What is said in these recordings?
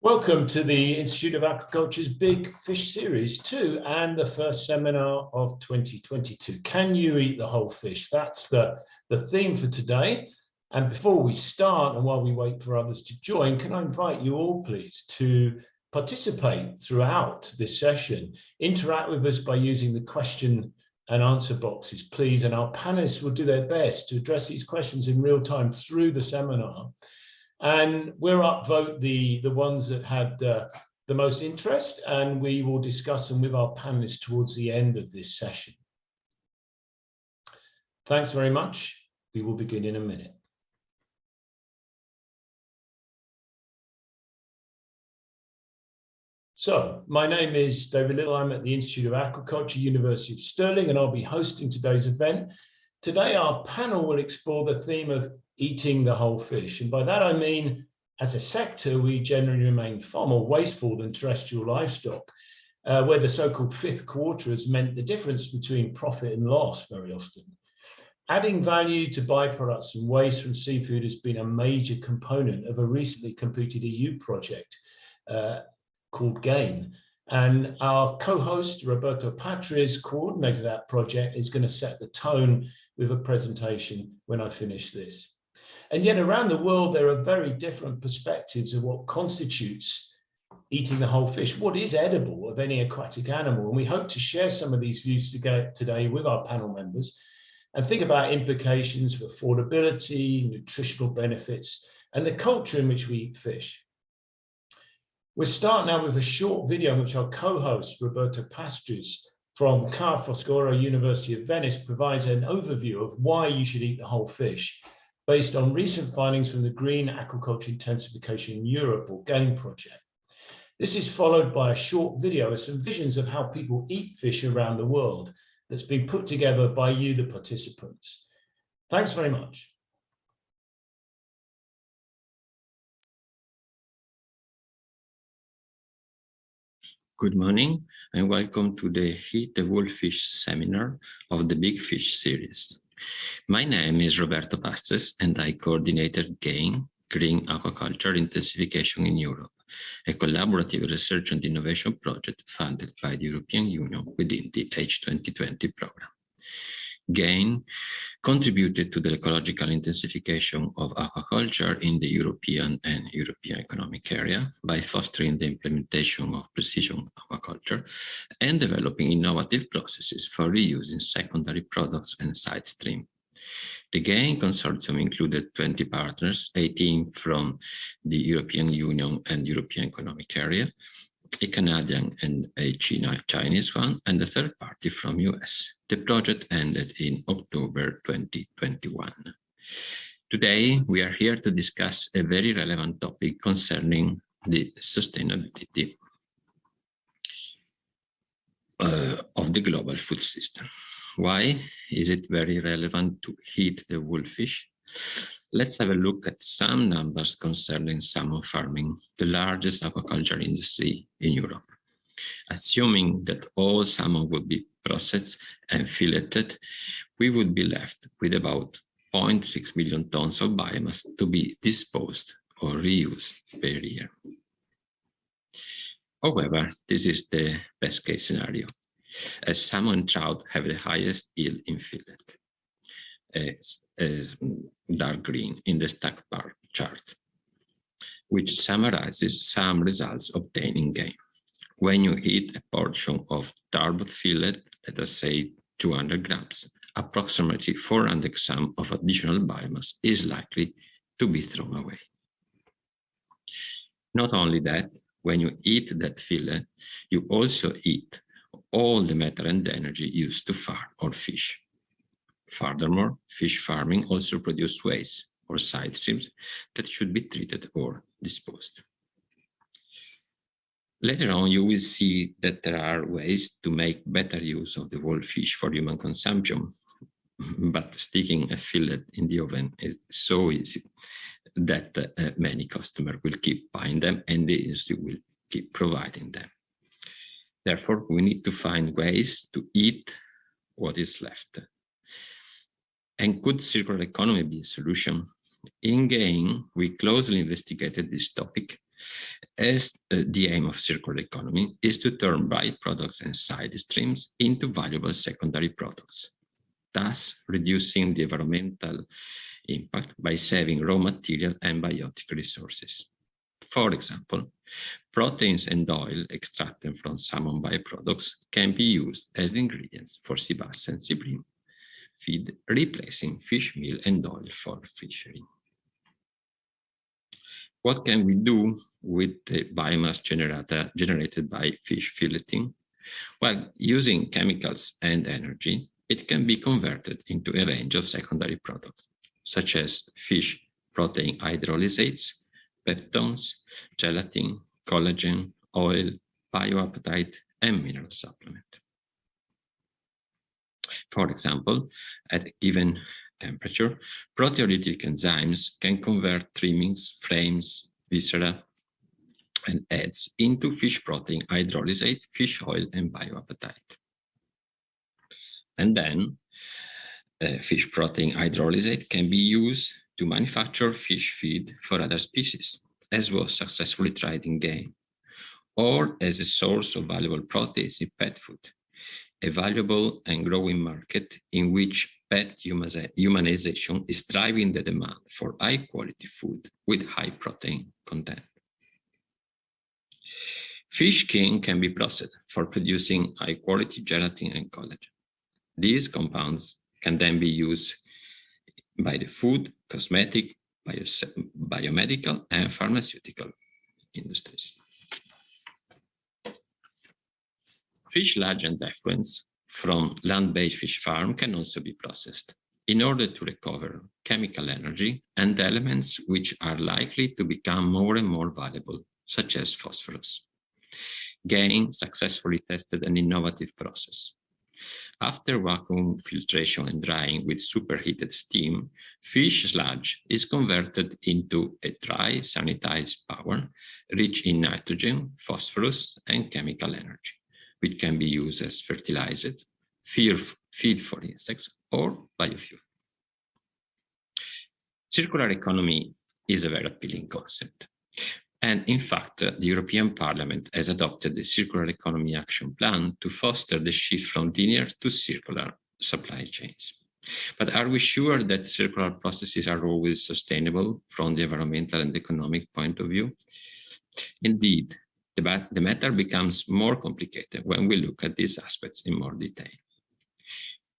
Welcome to the Institute of Aquaculture's Big Fish Series 2 and the first seminar of 2022. Can you eat the whole fish? That's the theme for today. And before we start, and while we wait for others to join, can I invite you all, please, to participate throughout this session. Interact with us by using the question and answer boxes, please. And our panelists will do their best to address these questions in real time through the seminar. And we'll upvote the ones that had the most interest, and we will discuss them with our panelists towards the end of this session. Thanks very much. We will begin in a minute. So, my name is David Little. I'm at the Institute of Aquaculture, University of Stirling, and I'll be hosting today's event. Today, our panel will explore the theme of eating the whole fish. And by that, I mean, as a sector, we generally remain far more wasteful than terrestrial livestock, where the so-called fifth quarter has meant the difference between profit and loss very often. Adding value to byproducts and waste from seafood has been a major component of a recently completed EU project called GAIN. And our co-host, Roberto Patriz, coordinator of that project, is going to set the tone with a presentation when I finish this. And yet around the world, there are very different perspectives of what constitutes eating the whole fish, what is edible of any aquatic animal. And we hope to share some of these views today with our panel members and think about implications for affordability, nutritional benefits, and the culture in which we eat fish. We'll start now with a short video in which our co-host, Roberto Patriz, from Foscari, University of Venice, provides an overview of why you should eat the whole fish, based on recent findings from the Green Aquaculture Intensification Europe, or GAIN project. This is followed by a short video of some visions of how people eat fish around the world that's been put together by you, the participants. Thanks very much. Good morning and welcome to the Eat the Whole Fish seminar of the Big Fish series. My name is Roberto Patriz and I coordinated GAIN, Green Aquaculture Intensification in Europe, a collaborative research and innovation project funded by the European Union within the H2020 program. GAIN contributed to the ecological intensification of aquaculture in the European and European Economic Area by fostering the implementation of precision aquaculture and developing innovative processes for reusing secondary products and side stream. The GAIN consortium included 20 partners, 18 from the European Union and European Economic Area, a Canadian and a Chinese one, and a third party from US. The project ended in October 2021. Today, we are here to discuss a very relevant topic concerning the sustainability of the global food system. Why is it very relevant to eat the whole fish? Let's have a look at some numbers concerning salmon farming, the largest aquaculture industry in Europe. Assuming that all salmon would be processed and filleted, we would be left with about 0.6 million tons of biomass to be disposed or reused per year. However, this is the best case scenario, as salmon and trout have the highest yield in fillet. Dark green in the stack bar chart, which summarizes some results obtained in GAIN. When you eat a portion of turbot fillet, let us say 200 grams, approximately 400 grams of additional biomass is likely to be thrown away. Not only that, when you eat that fillet, you also eat all the matter and energy used to farm or fish. Furthermore, fish farming also produces waste or side streams that should be treated or disposed. Later on, you will see that there are ways to make better use of the whole fish for human consumption, but sticking a fillet in the oven is so easy that many customers will keep buying them and the industry will keep providing them. Therefore, we need to find ways to eat what is left. And could circular economy be a solution? In GAIN, we closely investigated this topic as the aim of circular economy is to turn byproducts and side streams into valuable secondary products, thus reducing the environmental impact by saving raw material and biotic resources. For example, proteins and oil extracted from salmon byproducts can be used as ingredients for sea bass and sea bream feed, replacing fish meal and oil for fishery. What can we do with the biomass generated by fish filleting? Well, using chemicals and energy, it can be converted into a range of secondary products, such as fish protein hydrolysates, peptones, gelatin, collagen, oil, bioapatite, and mineral supplement. For example, at a given temperature, proteolytic enzymes can convert trimmings, frames, viscera, and heads into fish protein hydrolysate, fish oil, and bioapatite. And then fish protein hydrolysate can be used to manufacture fish feed for other species, as was successfully tried in game, or as a source of valuable proteins in pet food, a valuable and growing market in which pet humanization is driving the demand for high-quality food with high protein content. Fish skin can be processed for producing high-quality gelatin and collagen. These compounds can then be used by the food, cosmetic, biomedical, and pharmaceutical industries. Fish sludge and effluents from land-based fish farm can also be processed in order to recover chemical energy and elements which are likely to become more and more valuable, such as phosphorus. GAIN successfully tested an innovative process. After vacuum filtration and drying with superheated steam, fish sludge is converted into a dry sanitized powder rich in nitrogen, phosphorus, and chemical energy, which can be used as fertilizer, feed for insects, or biofuel. Circular economy is a very appealing concept. And in fact, the European Parliament has adopted the Circular Economy Action Plan to foster the shift from linear to circular supply chains. But are we sure that circular processes are always sustainable from the environmental and economic point of view? Indeed, the matter becomes more complicated when we look at these aspects in more detail.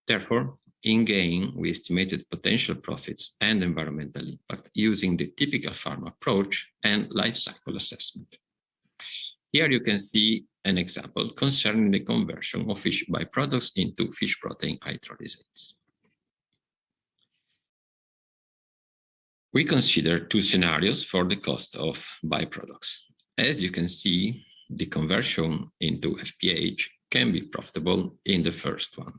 Therefore, in GAIN, we estimated potential profits and environmental impact using the typical farm approach and life cycle assessment. Here you can see an example concerning the conversion of fish byproducts into fish protein hydrolysates. We consider two scenarios for the cost of byproducts. As you can see, the conversion into FPH can be profitable in the first one.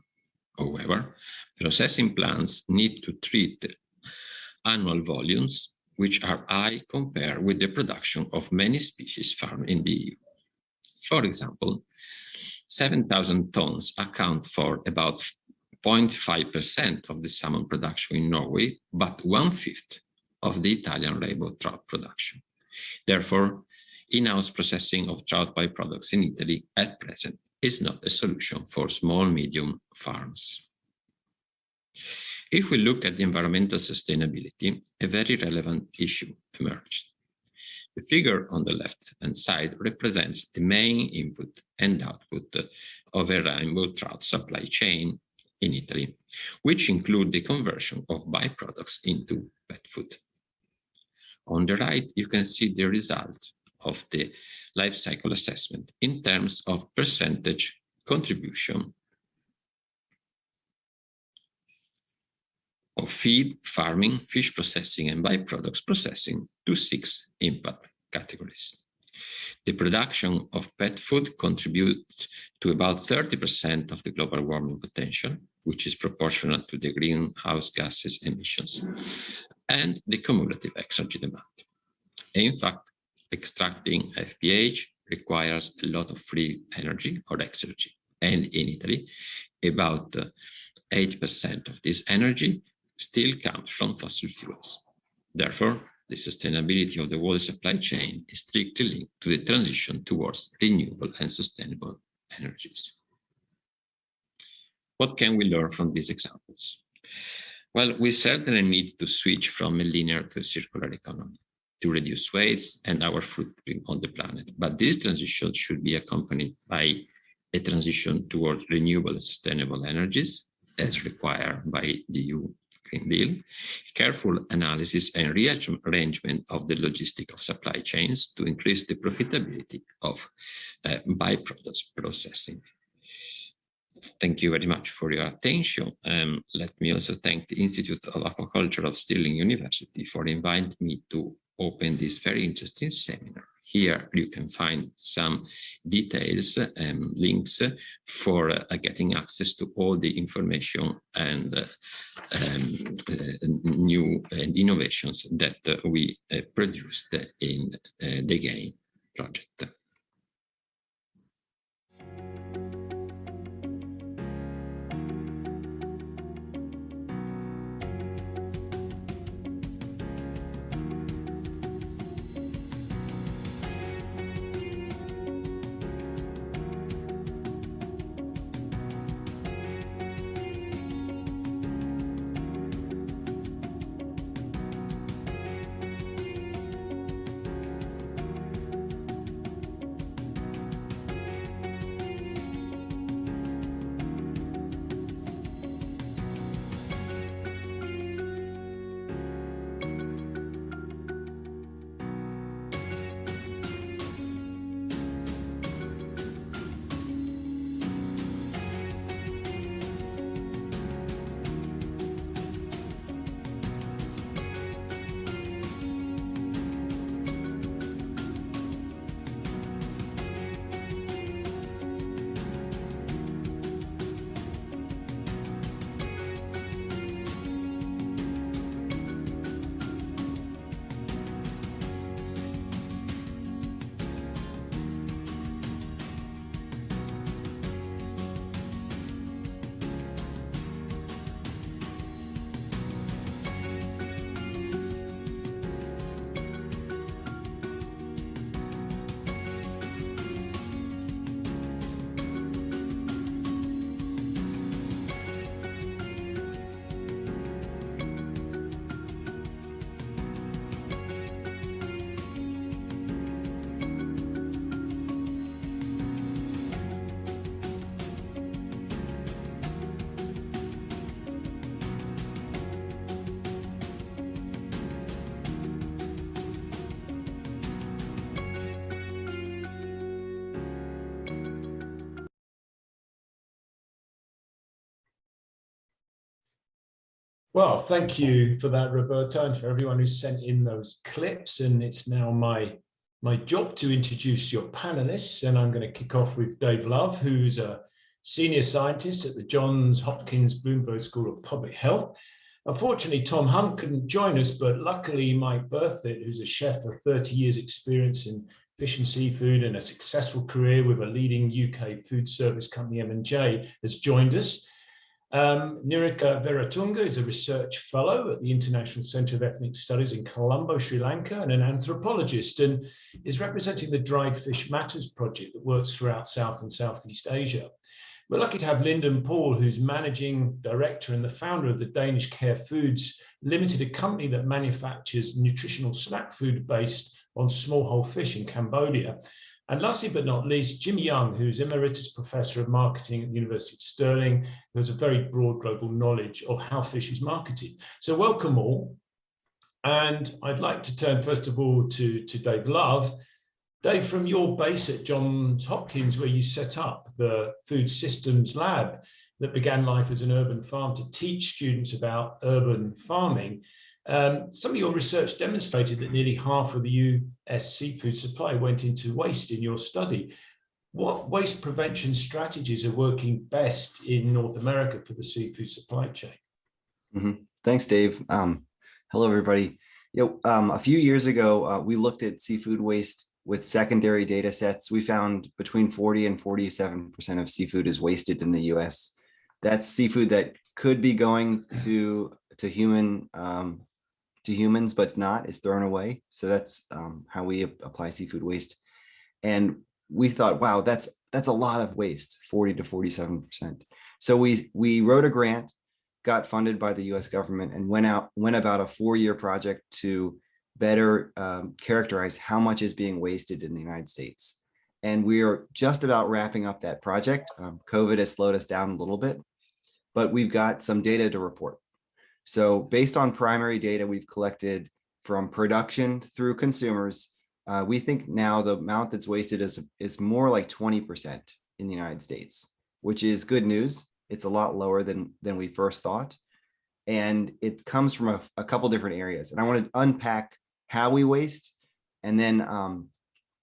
However, processing plants need to treat annual volumes which are high compared with the production of many species farmed in the EU. For example, 7,000 tons account for about 0.5% of the salmon production in Norway, but 1/5 of the Italian rainbow trout production. Therefore, in-house processing of trout byproducts in Italy at present is not a solution for small-medium farms. If we look at the environmental sustainability, a very relevant issue emerged. The figure on the left-hand side represents the main input and output of a rainbow trout supply chain in Italy, which include the conversion of byproducts into pet food. On the right, you can see the result of the life cycle assessment in terms of percentage contribution of feed, farming, fish processing, and byproducts processing to 6 impact categories. The production of pet food contributes to about 30% of the global warming potential, which is proportional to the greenhouse gases emissions, and the cumulative exergy demand. In fact, extracting FPH requires a lot of free energy or exergy, and in Italy, about 8% of this energy still comes from fossil fuels. Therefore, the sustainability of the water supply chain is strictly linked to the transition towards renewable and sustainable energies. What can we learn from these examples? Well, we certainly need to switch from a linear to a circular economy to reduce waste and our footprint on the planet. But this transition should be accompanied by a transition towards renewable and sustainable energies, as required by the EU Green Deal, careful analysis and rearrangement of the logistic of supply chains to increase the profitability of byproducts processing. Thank you very much for your attention. Let me also thank the Institute of Aquaculture of Stirling University for inviting me to open this very interesting seminar. Here you can find some details and links for getting access to all the information and new innovations that we produced in the GAIN project. Well, thank you for that, Roberto, and for everyone who sent in those clips. And it's now my job to introduce your panelists. And I'm going to kick off with Dave Love, who's a senior scientist at the Johns Hopkins Bloomberg School of Public Health. Unfortunately, Tom Hunt couldn't join us, but luckily Mike Berthett, who's a chef with 30 years experience in fish and seafood and a successful career with a leading UK food service company, M&J, has joined us. Nirika Veratunga is a research fellow at the International Centre of Ethnic Studies in Colombo, Sri Lanka, and an anthropologist, and is representing the Dried Fish Matters project that works throughout South and Southeast Asia. We're lucky to have Lyndon Paul, who's managing director and the founder of the Danish Care Foods Limited, a company that manufactures nutritional snack food based on smallholder fish in Cambodia. And lastly but not least, Jim Young, who's Emeritus Professor of Marketing at the University of Stirling, who has a very broad global knowledge of how fish is marketed. So welcome all. And I'd like to turn first of all to Dave Love. Dave, from your base at Johns Hopkins, where you set up the Food Systems Lab that began life as an urban farm to teach students about urban farming, some of your research demonstrated that nearly half of the US seafood supply went into waste in your study. What waste prevention strategies are working best in North America for the seafood supply chain? Thanks, Dave. Hello, everybody. A few years ago, we looked at seafood waste with secondary data sets. We found between 40 and 47% of seafood is wasted in the US. That's seafood that could be going to human to humans, but it's not, it's thrown away. So that's how we apply seafood waste. And we thought, wow, that's a lot of waste, 40 to 47%. So we wrote a grant, got funded by the US government, and went about a 4-year project to better characterize how much is being wasted in the United States. And we are just about wrapping up that project. COVID has slowed us down a little bit, but we've got some data to report. So based on primary data we've collected from production through consumers, we think now the amount that's wasted is more like 20% in the United States, which is good news. It's a lot lower than we first thought. And it comes from a couple different areas. And I want to unpack how we waste and then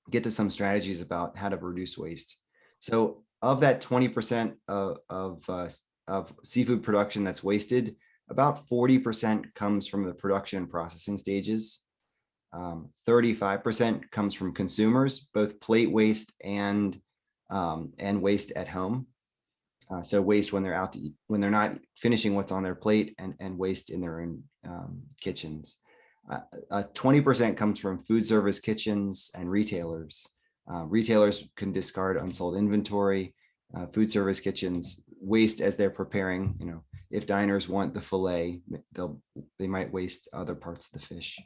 get to some strategies about how to reduce waste. So of that 20% of seafood production that's wasted, about 40% comes from the production and processing stages. 35% comes from consumers, both plate waste and waste at home. So waste when they're out to eat, when they're not finishing what's on their plate, and waste in their own kitchens. 20% comes from food service kitchens and retailers. Retailers can discard unsold inventory. Food service kitchens waste as they're preparing. You know, if diners want the fillet, they might waste other parts of the fish.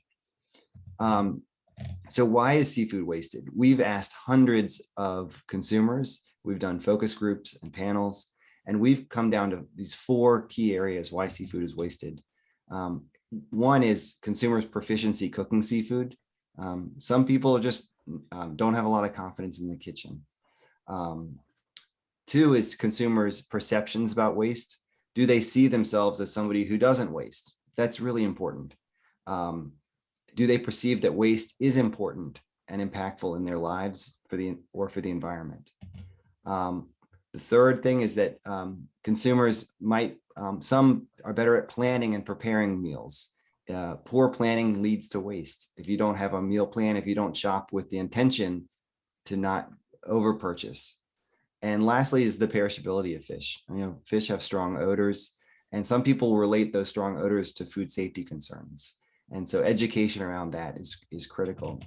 So why is seafood wasted? We've asked hundreds of consumers. We've done focus groups and panels, and we've come down to these 4 key areas why seafood is wasted. One is consumers' proficiency cooking seafood. Some people just don't have a lot of confidence in the kitchen. 2 is consumers' perceptions about waste. Do they see themselves as somebody who doesn't waste? That's really important. Do they perceive that waste is important and impactful in their lives for the environment? The third thing is that consumers might, some are better at planning and preparing meals. Poor planning leads to waste. If you don't have a meal plan, if you don't shop with the intention to not over purchase. And lastly is the perishability of fish. You know, fish have strong odors, and some people relate those strong odors to food safety concerns. And so education around that is critical.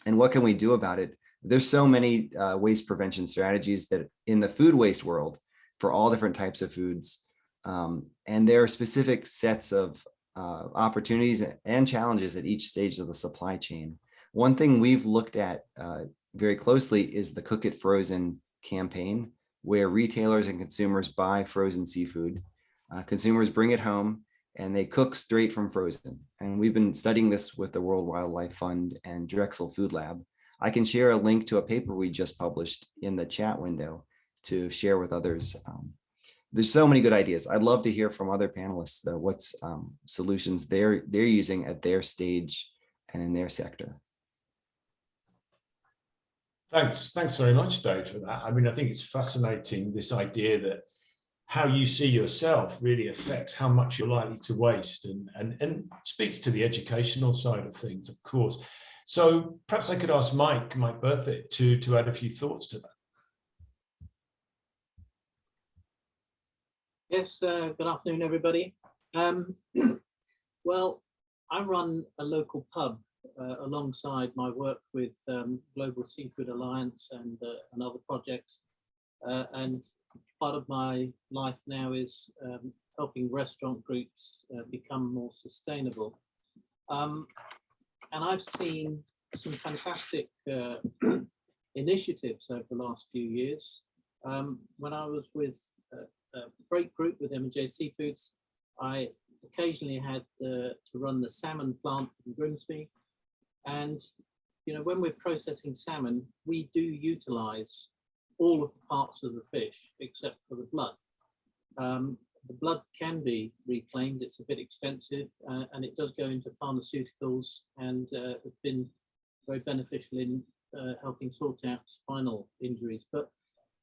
And what can we do about it? There's so many waste prevention strategies that in the food waste world for all different types of foods. And there are specific sets of opportunities and challenges at each stage of the supply chain. One thing we've looked at very closely is the Cook It Frozen campaign, where retailers and consumers buy frozen seafood. Consumers bring it home and they cook straight from frozen. And we've been studying this with the World Wildlife Fund and Drexel Food Lab. I can share a link to a paper we just published in the chat window to share with others. There's so many good ideas. I'd love to hear from other panelists, though, what's solutions they're using at their stage and in their sector. Thanks very much, Dave, for that. I mean, I think it's fascinating, this idea that how you see yourself really affects how much you're likely to waste, and speaks to the educational side of things, of course. So perhaps I could ask Mike Berthett to add a few thoughts to that. Yes, good afternoon, everybody. Well, I run a local pub alongside my work with Global Seafood Alliance and other projects. And part of my life now is helping restaurant groups become more sustainable. And I've seen some fantastic initiatives over the last few years. When I was with a break group with M&J Seafoods, I occasionally had to run the salmon plant in Grimsby. And, you know, when we're processing salmon, we do utilize all of the parts of the fish except for the blood. The blood can be reclaimed. It's a bit expensive, and it does go into pharmaceuticals, and has been very beneficial in helping sort out spinal injuries. But,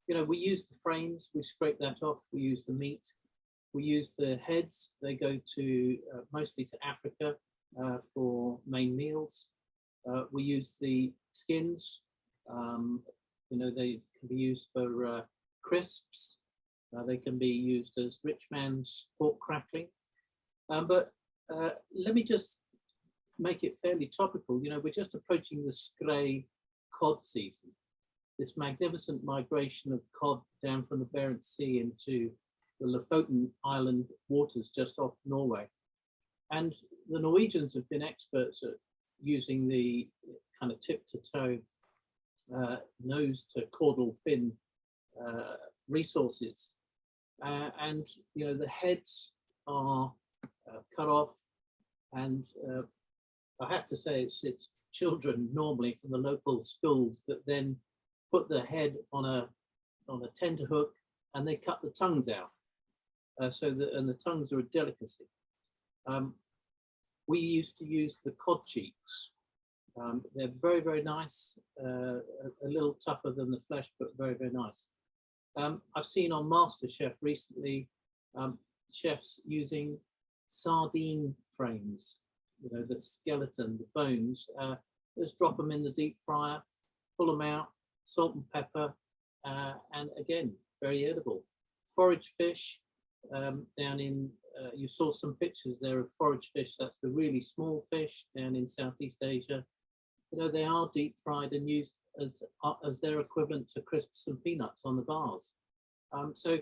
you know, we use the frames, we scrape that off, we use the meat, we use the heads. They go to mostly to Africa for main meals. We use the skins. You know, they can be used for crisps. They can be used as rich man's pork crackling. But let me just make it fairly topical. You know, we're just approaching the Scray cod season, this magnificent migration of cod down from the Barents Sea into the Lofoten Island waters just off Norway. And the Norwegians have been experts at using the kind of tip to toe, nose to caudal fin resources. And, you know, the heads are cut off, and I have to say it's children normally from the local schools that then put the head on a tenterhook, and they cut the tongues out. And the tongues are a delicacy. We used to use the cod cheeks. They're very, very nice, a little tougher than the flesh, but very, very nice. I've seen on MasterChef recently, chefs using sardine frames, you know, the skeleton, the bones, just drop them in the deep fryer, pull them out, salt and pepper, and again, very edible. Forage fish, down in, you saw some pictures there of forage fish. That's the really small fish down in Southeast Asia. You know, they are deep fried and used as their equivalent to crisps and peanuts on the bars. So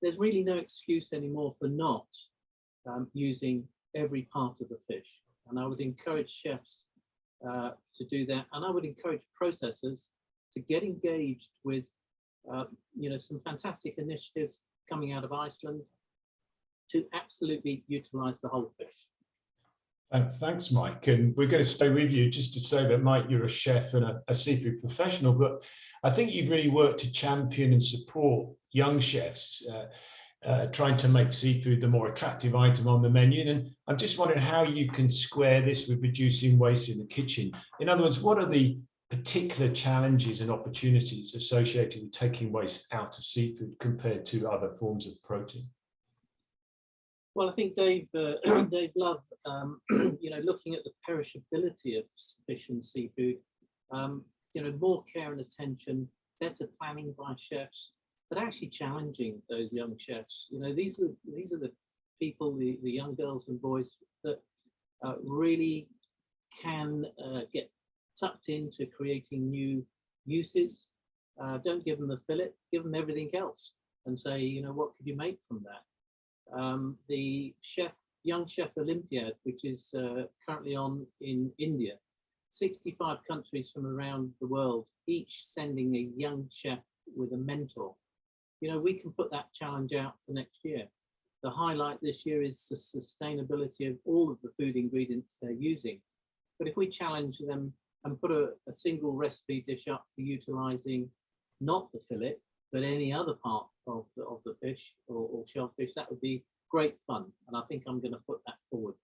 there's really no excuse anymore for not using every part of the fish. And I would encourage chefs to do that. And I would encourage processors to get engaged with, you know, some fantastic initiatives coming out of Iceland to absolutely utilize the whole fish. Thanks, Mike. And we're going to stay with you just to say that, Mike, you're a chef and a seafood professional, but I think you've really worked to champion and support young chefs trying to make seafood the more attractive item on the menu. And I'm just wondering how you can square this with reducing waste in the kitchen. In other words, what are the particular challenges and opportunities associated with taking waste out of seafood compared to other forms of protein? Well, I think Dave Love, you know, looking at the perishability of fish and seafood, you know, more care and attention, better planning by chefs, but actually challenging those young chefs. You know, these are the people, the young girls and boys that really can get tucked into creating new uses. Don't give them the fillet, give them everything else, and say, you know, what could you make from that? The Young Chef Olympiad, which is currently on in India, 65 countries from around the world, each sending a young chef with a mentor. You know, we can put that challenge out for next year. The highlight this year is the sustainability of all of the food ingredients they're using. But if we challenge them and put a single recipe dish up for utilizing not the fillet, but any other part of the fish or shellfish, that would be great fun. And I think I'm going to put that forward.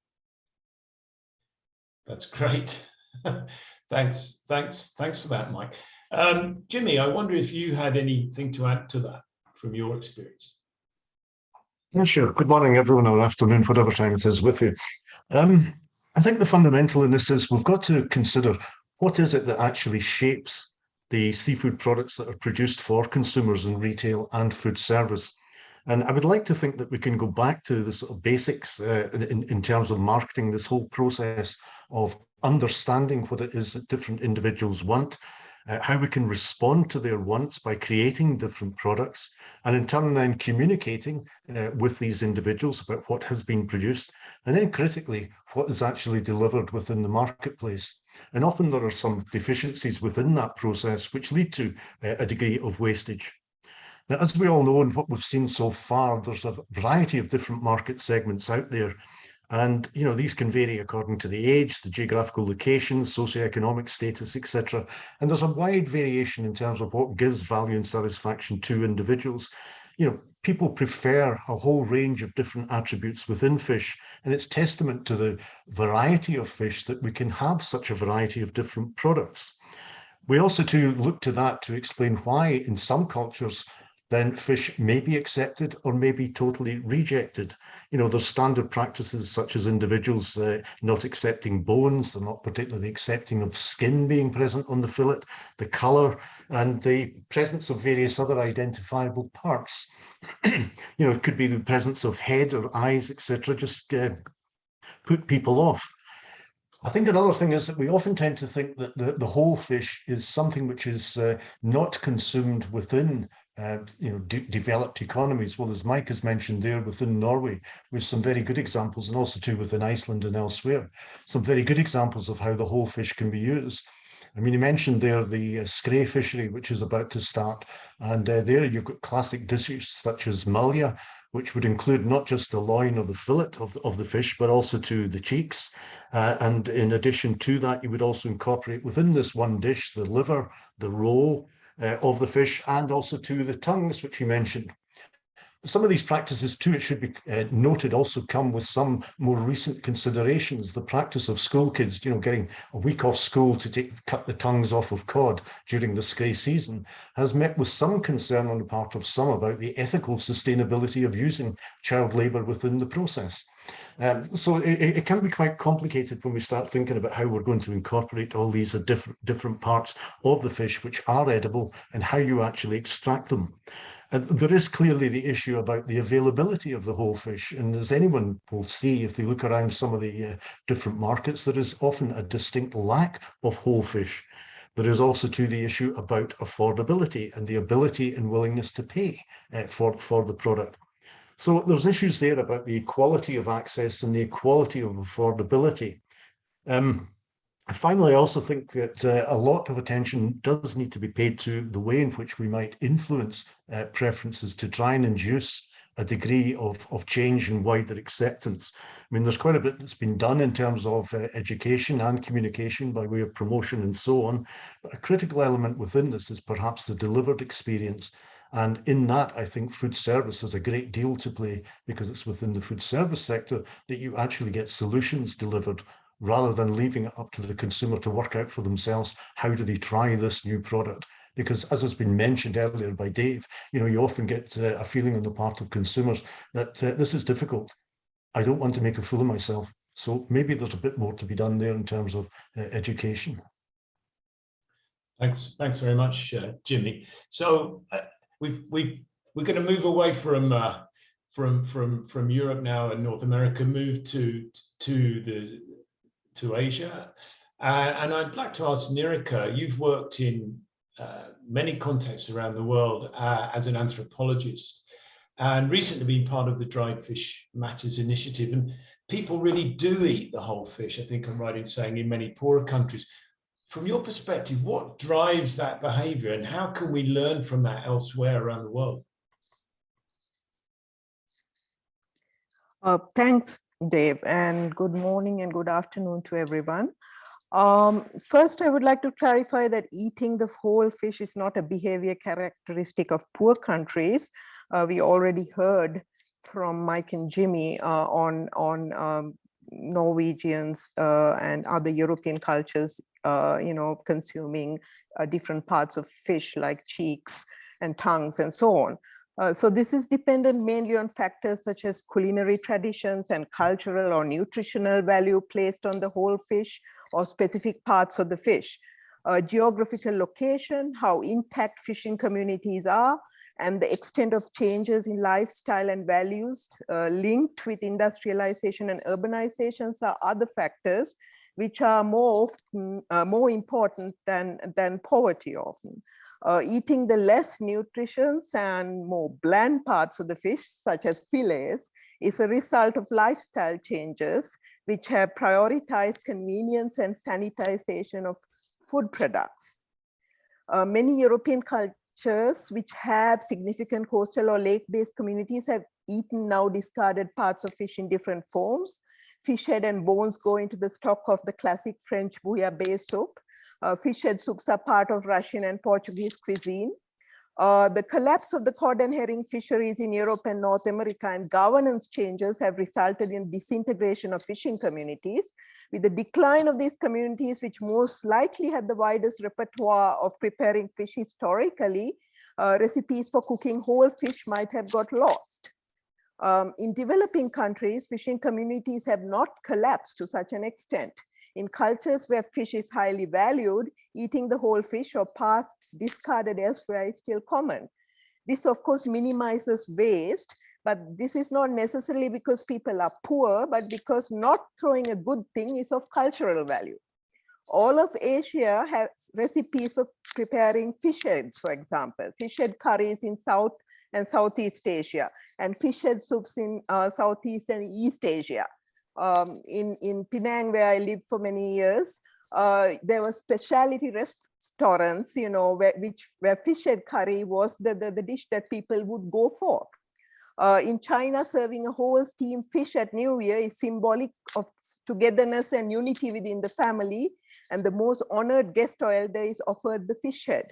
That's great. Thanks for that, Mike. Jimmy, I wonder if you had anything to add to that from your experience. Yeah, sure. Good morning, everyone, or afternoon, whatever time it is with you. I think the fundamental in this is we've got to consider what is it that actually shapes the seafood products that are produced for consumers in retail and food service. And I would like to think that we can go back to the sort of basics in terms of marketing, this whole process of understanding what it is that different individuals want, how we can respond to their wants by creating different products, and in turn then communicating with these individuals about what has been produced, and then critically, what is actually delivered within the marketplace. And often there are some deficiencies within that process which lead to a degree of wastage. Now, as we all know, and what we've seen so far, there's a variety of different market segments out there. And, you know, these can vary according to the age, the geographical location, socioeconomic status, etc. And there's a wide variation in terms of what gives value and satisfaction to individuals. You know, people prefer a whole range of different attributes within fish, and it's testament to the variety of fish that we can have such a variety of different products. We also look to that to explain why in some cultures then fish may be accepted or may be totally rejected. You know, there's standard practices such as individuals not accepting bones, they're not particularly accepting of skin being present on the fillet, the colour, and the presence of various other identifiable parts. You know, it could be the presence of head or eyes, etc., just put people off. I think another thing is that we often tend to think that the whole fish is something which is not consumed within developed economies. Well, as Mike has mentioned there, within Norway, we have some very good examples, and also too within Iceland and elsewhere, some very good examples of how the whole fish can be used. I mean, you mentioned there the Skray fishery, which is about to start, and there you've got classic dishes such as malja, which would include not just the loin or the fillet of the fish, but also to the cheeks. And in addition to that, you would also incorporate within this one dish the liver, the roe of the fish, and also to the tongues, which you mentioned. Some of these practices too, it should be noted, also come with some more recent considerations. The practice of school kids, getting a week off school to cut the tongues off of cod during the Skray season has met with some concern on the part of some about the ethical sustainability of using child labour within the process. So it can be quite complicated when we start thinking about how we're going to incorporate all these different parts of the fish which are edible and how you actually extract them. And there is clearly the issue about the availability of the whole fish. And as anyone will see, if they look around some of the different markets, there is often a distinct lack of whole fish. There is also too the issue about affordability and the ability and willingness to pay for the product. So there's issues there about the equality of access and the equality of affordability. Finally, I also think that a lot of attention does need to be paid to the way in which we might influence preferences to try and induce a degree of change and wider acceptance. I mean, there's quite a bit that's been done in terms of education and communication by way of promotion and so on. But a critical element within this is perhaps the delivered experience. And in that, I think food service has a great deal to play, because it's within the food service sector that you actually get solutions delivered, rather than leaving it up to the consumer to work out for themselves, how do they try this new product? Because as has been mentioned earlier by Dave, you often get a feeling on the part of consumers that this is difficult. I don't want to make a fool of myself. So maybe there's a bit more to be done there in terms of education. Thanks very much, Jimmy. So we're going to move away from Europe now and North America, move to Asia. And I'd like to ask Nirika, you've worked in many contexts around the world as an anthropologist, and recently been part of the Dried Fish Matters initiative. And people really do eat the whole fish, I think I'm right in saying, in many poorer countries. From your perspective, what drives that behavior, and how can we learn from that elsewhere around the world? Thanks, Dave, and good morning and good afternoon to everyone. First, I would like to clarify that eating the whole fish is not a behavior characteristic of poor countries. We already heard from Mike and Jimmy on Norwegians and other European cultures, consuming different parts of fish like cheeks and tongues and so on. So this is dependent mainly on factors such as culinary traditions and cultural or nutritional value placed on the whole fish or specific parts of the fish. Geographical location, how intact fishing communities are, and the extent of changes in lifestyle and values linked with industrialization and urbanizations are other factors which are more important than poverty often. Eating the less nutritious and more bland parts of the fish, such as fillets, is a result of lifestyle changes which have prioritized convenience and sanitization of food products. Many European cultures which have significant coastal or lake-based communities have eaten now discarded parts of fish in different forms. Fish head and bones go into the stock of the classic French bouillabaisse soup. Fish head soups are part of Russian and Portuguese cuisine. The collapse of the cod and herring fisheries in Europe and North America and governance changes have resulted in disintegration of fishing communities. With the decline of these communities, which most likely had the widest repertoire of preparing fish historically, recipes for cooking whole fish might have got lost. In developing countries, fishing communities have not collapsed to such an extent. In cultures where fish is highly valued, eating the whole fish or parts discarded elsewhere is still common. This, of course, minimizes waste, But this is not necessarily because people are poor, but because not throwing a good thing is of cultural value. All of Asia has recipes for preparing fish heads, for example, fish head curries in South and Southeast Asia, and fish head soups in Southeast and East Asia. In Penang, where I lived for many years, there were specialty restaurants, you know, where fish head curry was the dish that people would go for. In China, serving a whole steamed fish at New Year is symbolic of togetherness and unity within the family, and the most honored guest or elder is offered the fish head.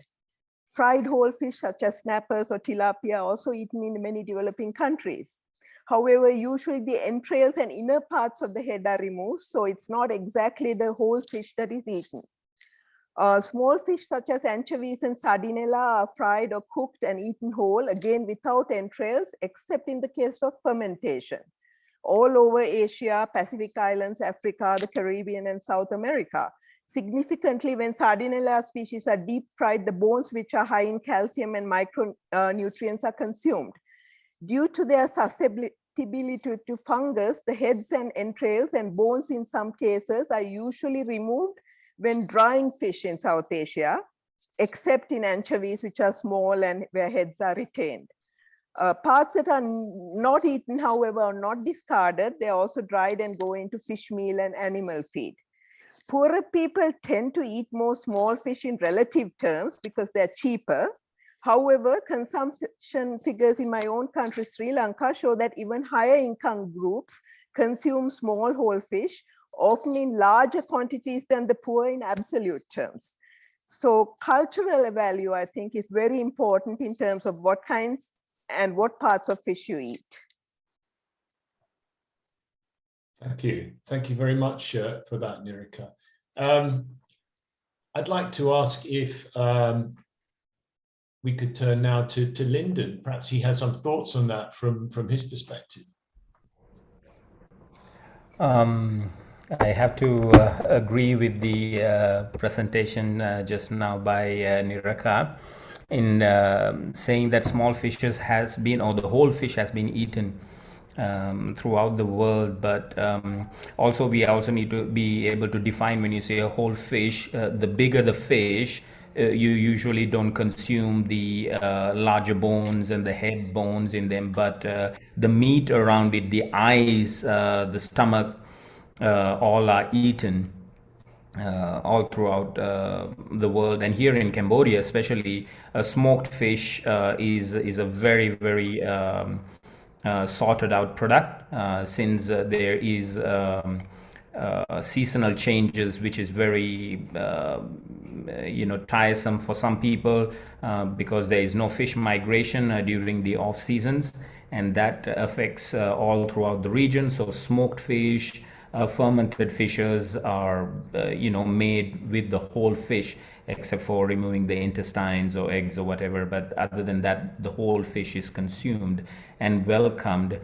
Fried whole fish such as snappers or tilapia are also eaten in many developing countries. However, usually the entrails and inner parts of the head are removed, so it's not exactly the whole fish that is eaten. Small fish such as anchovies and sardinella are fried or cooked and eaten whole, again without entrails, except in the case of fermentation. All over Asia, Pacific Islands, Africa, the Caribbean, and South America. Significantly, when sardinella species are deep fried, the bones, which are high in calcium and micronutrients, are consumed. Due to their susceptibility to fungus, the heads and entrails and bones in some cases are usually removed when drying fish in South Asia, except in anchovies, which are small and where heads are retained. Parts that are not eaten, however, are not discarded. They are also dried and go into fish meal and animal feed. Poorer people tend to eat more small fish in relative terms because they're cheaper. However, consumption figures in my own country, Sri Lanka, show that even higher income groups consume small whole fish, often in larger quantities than the poor in absolute terms. So cultural value, I think, is very important in terms of what kinds and what parts of fish you eat. Thank you. Thank you very much for that, Nirika. I'd like to ask if we could turn now to Lyndon. Perhaps he has some thoughts on that from his perspective. I have to agree with the presentation just now by Nirika in saying that small fishes has been, or the whole fish has been eaten throughout the world, but also we also need to be able to define when you say a whole fish, the bigger the fish, you usually don't consume the larger bones and the head bones in them, but the meat around it, the eyes, the stomach, all are eaten all throughout the world. And here in Cambodia especially, smoked fish is a very, very sorted out product since there is seasonal changes, which is very tiresome for some people because there is no fish migration during the off seasons, and that affects all throughout the region. So smoked fish, fermented fishes are made with the whole fish, except for removing the intestines or eggs or whatever, but other than that the whole fish is consumed and welcomed.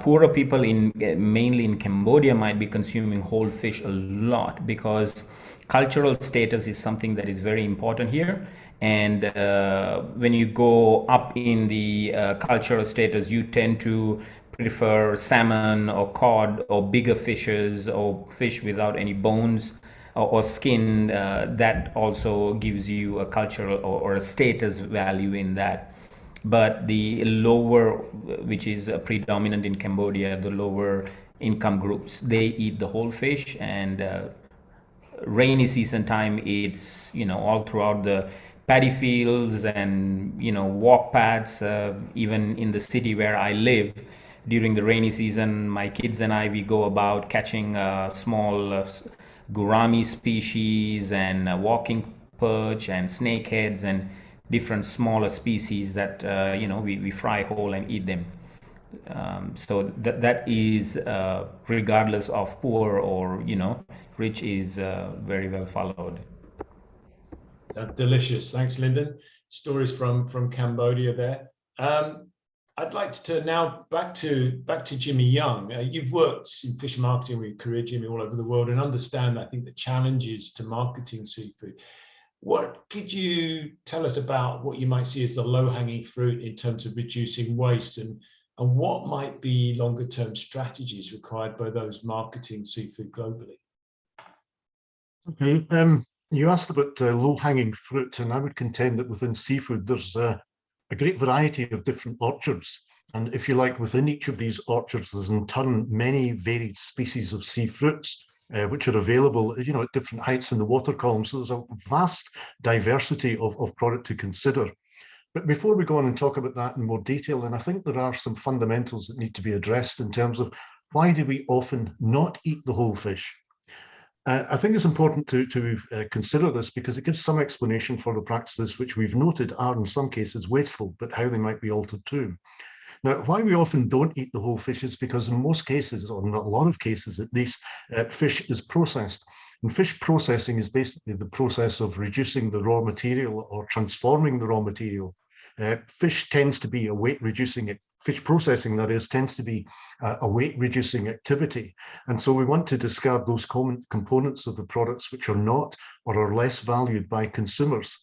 Poorer people mainly in Cambodia might be consuming whole fish a lot because cultural status is something that is very important here, and when you go up in the cultural status, you tend to prefer salmon or cod or bigger fishes or fish without any bones or skin. That also gives you a cultural or a status value in that. But the lower, which is predominant in Cambodia, the lower income groups, they eat the whole fish. And rainy season time, it's all throughout the paddy fields and walk paths. Even in the city where I live, during the rainy season, my kids and I, we go about catching small gourami species and walking perch and snakeheads and different smaller species that we fry whole and eat them. So that is regardless of poor or rich, is very well followed. That's delicious. Thanks, Lyndon. Stories from Cambodia there. I'd like to turn now back to Jimmy Young. You've worked in fish marketing with your career, Jimmy, all over the world, and understand, I think, the challenges to marketing seafood. What could you tell us about what you might see as the low-hanging fruit in terms of reducing waste, and And what might be longer term strategies required by those marketing seafood globally? Okay, you asked about low-hanging fruit, and I would contend that within seafood, there's a great variety of different orchards. And if you like, within each of these orchards, there's in turn many varied species of sea fruits, which are available, you know, at different heights in the water column. So there's a vast diversity of product to consider. But before we go on and talk about that in more detail, then I think there are some fundamentals that need to be addressed in terms of why do we often not eat the whole fish? I think it's important to consider this because it gives some explanation for the practices which we've noted are in some cases wasteful, but how they might be altered too. Now, why we often don't eat the whole fish is because in most cases, or in a lot of cases at least, fish is processed. And fish processing is basically the process of reducing the raw material or transforming the raw material. Fish tends to be a weight reducing, fish processing that is, tends to be a weight reducing activity. And so we want to discard those common components of the products which are not or are less valued by consumers.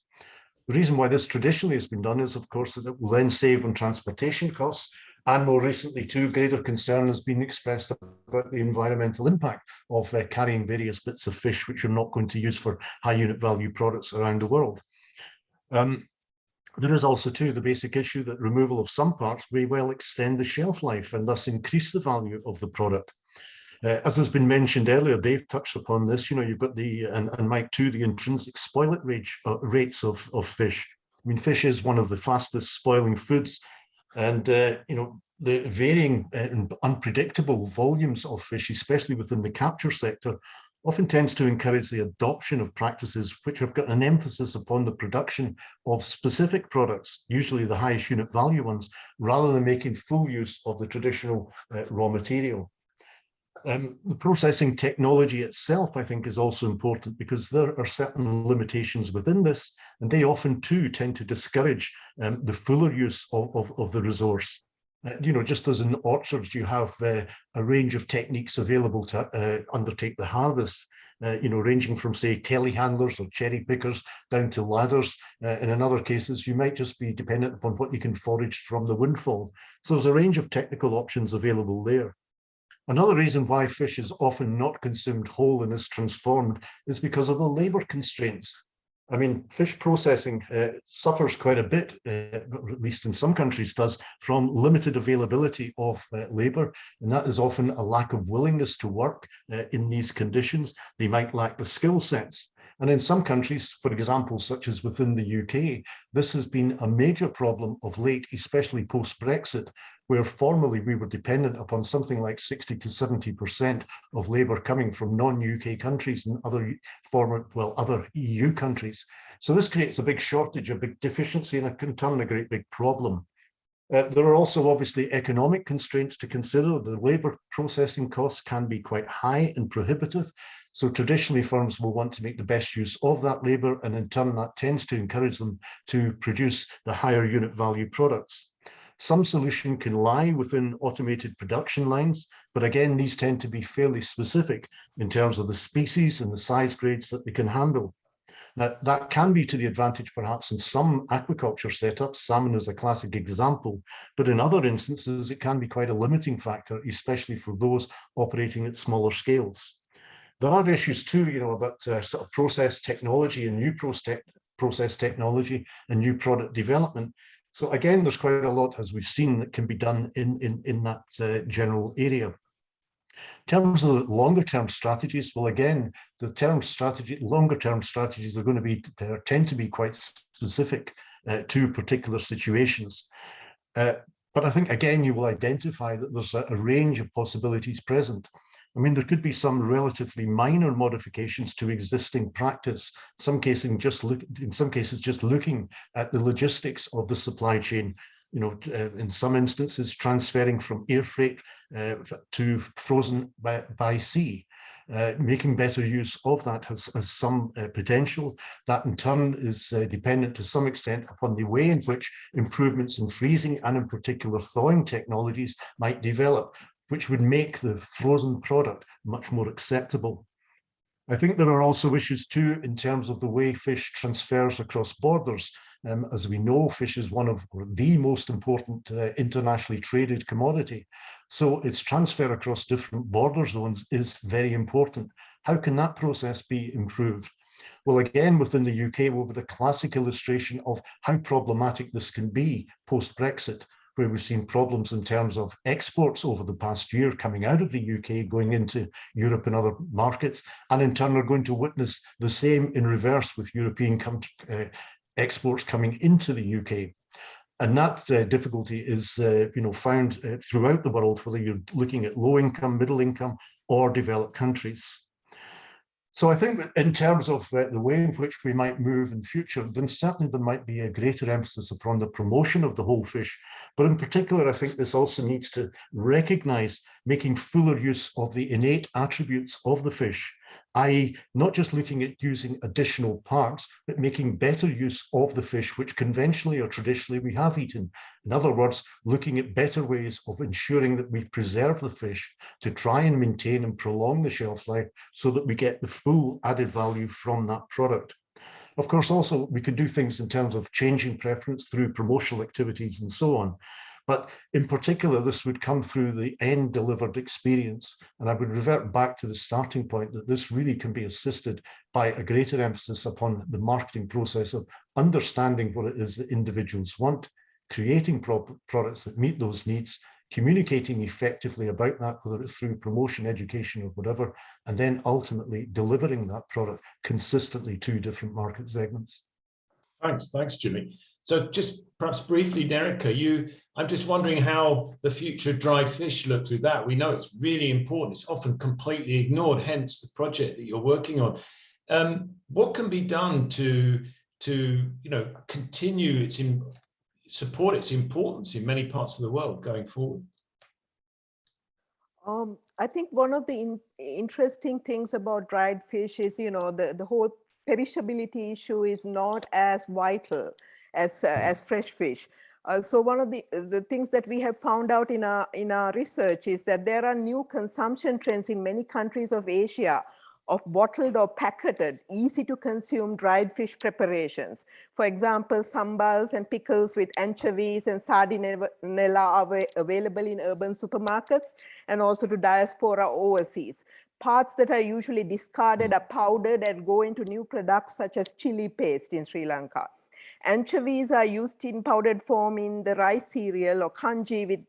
The reason why this traditionally has been done is, of course, that it will then save on transportation costs. And more recently, too, greater concern has been expressed about the environmental impact of carrying various bits of fish which are not going to use for high unit value products around the world. There is also, too, the basic issue that removal of some parts may well extend the shelf life and thus increase the value of the product. As has been mentioned earlier, Dave touched upon this, you know, you've got the, and Mike too, the intrinsic spoilage rates of fish. I mean, fish is one of the fastest spoiling foods, and, you know, the varying and unpredictable volumes of fish, especially within the capture sector, often tends to encourage the adoption of practices which have got an emphasis upon the production of specific products, usually the highest unit value ones, rather than making full use of the traditional raw material. The processing technology itself, I think, is also important because there are certain limitations within this, and they often too tend to discourage the fuller use of the resource. You know, just as in orchards, you have a range of techniques available to undertake the harvest, you know, ranging from, say, telehandlers or cherry pickers down to ladders. And in other cases, you might just be dependent upon what you can forage from the windfall. So there's a range of technical options available there. Another reason why fish is often not consumed whole and is transformed is because of the labor constraints. I mean, fish processing suffers quite a bit, at least in some countries does, from limited availability of labor. And that is often a lack of willingness to work in these conditions. They might lack the skill sets. And in some countries, for example, such as within the UK, this has been a major problem of late, especially post-Brexit, where formerly we were dependent upon something like 60 to 70% of labour coming from non-UK countries and other other EU countries. So this creates a big shortage, a big deficiency, and it can turn a great big problem. There are also obviously economic constraints to consider. The labour processing costs can be quite high and prohibitive. So traditionally firms will want to make the best use of that labour, and in turn that tends to encourage them to produce the higher unit value products. Some solution can lie within automated production lines, but again, these tend to be fairly specific in terms of the species and the size grades that they can handle. Now, that can be to the advantage perhaps in some aquaculture setups. Salmon is a classic example, but in other instances, it can be quite a limiting factor, especially for those operating at smaller scales. There are issues too, you know, about sort of process technology and new process technology and new product development. So again, there's quite a lot, as we've seen, that can be done in that general area. In terms of longer term strategies, well, again, longer term strategies are going to tend to be quite specific to particular situations. But I think, again, you will identify that there's a range of possibilities present. I mean, there could be some relatively minor modifications to existing practice, in some cases just looking at the logistics of the supply chain, you know, in some instances transferring from air freight to frozen by sea. Making better use of that has some potential. That in turn is dependent to some extent upon the way in which improvements in freezing and in particular thawing technologies might develop, which would make the frozen product much more acceptable. I think there are also issues too in terms of the way fish transfers across borders. As we know, fish is one of the most important internationally traded commodity. So its transfer across different border zones is very important. How can that process be improved? Well, again, within the UK, we'll have the classic illustration of how problematic this can be post-Brexit, where we've seen problems in terms of exports over the past year coming out of the UK, going into Europe and other markets, and in turn are going to witness the same in reverse with European exports coming into the UK. And that difficulty is found throughout the world, whether you're looking at low income, middle income, or developed countries. So I think that in terms of the way in which we might move in future, then certainly there might be a greater emphasis upon the promotion of the whole fish. But in particular, I think this also needs to recognize making fuller use of the innate attributes of the fish, i.e. not just looking at using additional parts, but making better use of the fish, which conventionally or traditionally we have eaten. In other words, looking at better ways of ensuring that we preserve the fish to try and maintain and prolong the shelf life so that we get the full added value from that product. Of course, also we can do things in terms of changing preference through promotional activities and so on. But in particular, this would come through the end delivered experience. And I would revert back to the starting point that this really can be assisted by a greater emphasis upon the marketing process of understanding what it is that individuals want, creating products that meet those needs, communicating effectively about that, whether it's through promotion, education, or whatever, and then ultimately delivering that product consistently to different market segments. Thanks, Jimmy. So just perhaps briefly, Nerika, I'm just wondering how the future of dried fish looks with that. We know it's really important. It's often completely ignored, hence the project that you're working on. What can be done to continue support its importance in many parts of the world going forward? I think one of the interesting things about dried fish is, the whole perishability issue is not as vital as fresh fish. So one of the things that we have found out in our research is that there are new consumption trends in many countries of Asia of bottled or packeted, easy to consume dried fish preparations. For example, sambals and pickles with anchovies and sardinella are available in urban supermarkets and also to diaspora overseas. Parts that are usually discarded are powdered and go into new products such as chili paste in Sri Lanka. Anchovies are used in powdered form in the rice cereal or kanji with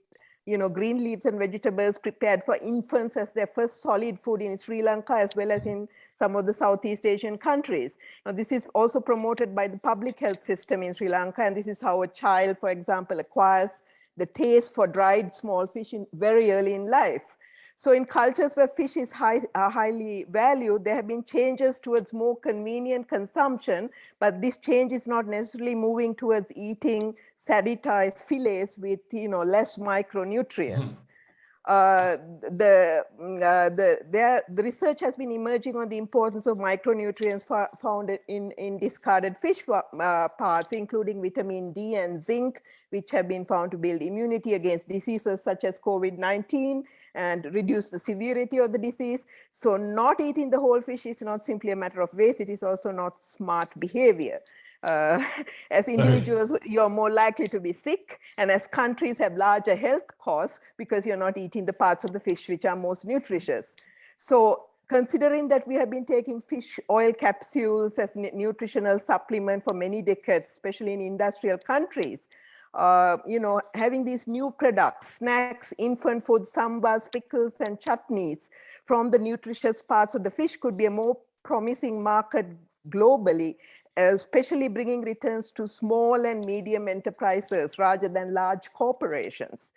green leaves and vegetables prepared for infants as their first solid food in Sri Lanka, as well as in some of the Southeast Asian countries. Now, this is also promoted by the public health system in Sri Lanka, and this is how a child, for example, acquires the taste for dried small fish very early in life. So in cultures where fish is highly valued, there have been changes towards more convenient consumption, but this change is not necessarily moving towards eating sanitized fillets with less micronutrients. The research has been emerging on the importance of micronutrients found in discarded fish parts, including vitamin D and zinc, which have been found to build immunity against diseases such as COVID-19 and reduce the severity of the disease. So not eating the whole fish is not simply a matter of waste, it is also not smart behavior. As individuals, you're more likely to be sick, and as countries have larger health costs because you're not eating the parts of the fish which are most nutritious. So considering that we have been taking fish oil capsules as nutritional supplement for many decades, especially in industrial countries, having these new products, snacks, infant food, sambas, pickles, and chutneys from the nutritious parts of the fish could be a more promising market globally, especially bringing returns to small and medium enterprises rather than large corporations.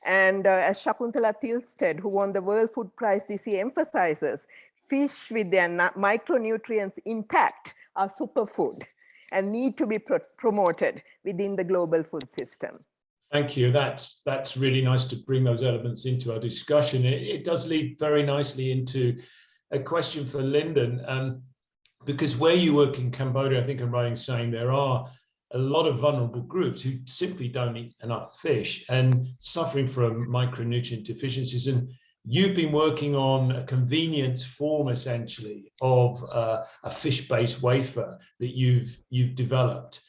And as Shakuntala Thilsted, who won the World Food Prize this year, emphasizes, fish with their micronutrients intact are superfood and need to be promoted within the global food system. Thank you. That's really nice to bring those elements into our discussion. It does lead very nicely into a question for Lyndon, because where you work in Cambodia, I think I'm right in saying there are a lot of vulnerable groups who simply don't eat enough fish and suffering from micronutrient deficiencies. And you've been working on a convenient form, essentially, of a fish-based wafer that you've developed.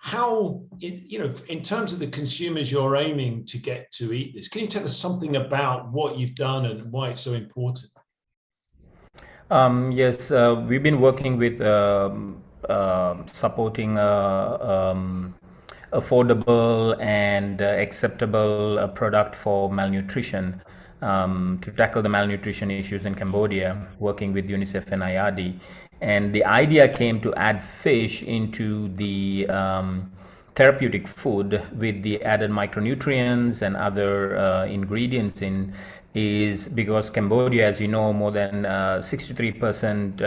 how, in terms of the consumers you're aiming to get to eat this, can you tell us something about what you've done and why it's so important? Yes, we've been working with supporting affordable and acceptable product for malnutrition, to tackle the malnutrition issues in Cambodia, working with UNICEF and IRD. And the idea came to add fish into the therapeutic food with the added micronutrients and other ingredients in, is because Cambodia, as you know, more than 63%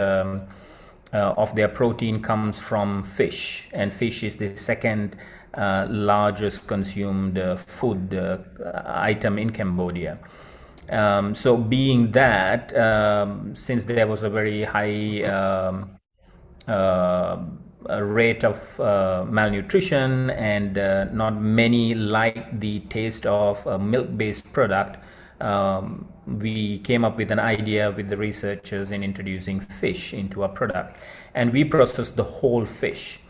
of their protein comes from fish, and fish is the second largest consumed food item in Cambodia. So being that, since there was a very high rate of malnutrition and not many like the taste of a milk-based product, we came up with an idea with the researchers in introducing fish into our product, and we processed the whole fish,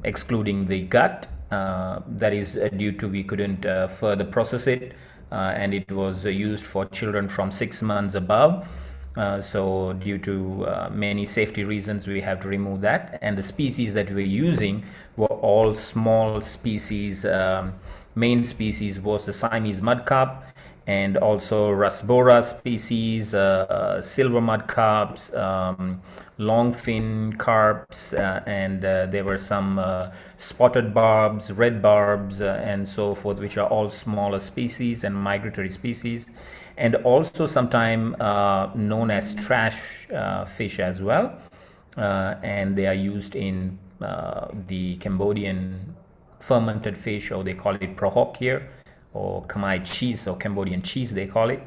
excluding the gut. That is due to we couldn't further process it, and it was used for children from 6 months above. So due to many safety reasons, we have to remove that. And the species that we're using were all small species. Main species was the Siamese mudcarp, and also Rasbora species, silver mudcarps, longfin carps, and there were some spotted barbs, red barbs, and so forth, which are all smaller species and migratory species, and also sometimes known as trash fish as well. And they are used in the Cambodian fermented fish, or they call it prohok here, or Khmer cheese, or Cambodian cheese they call it.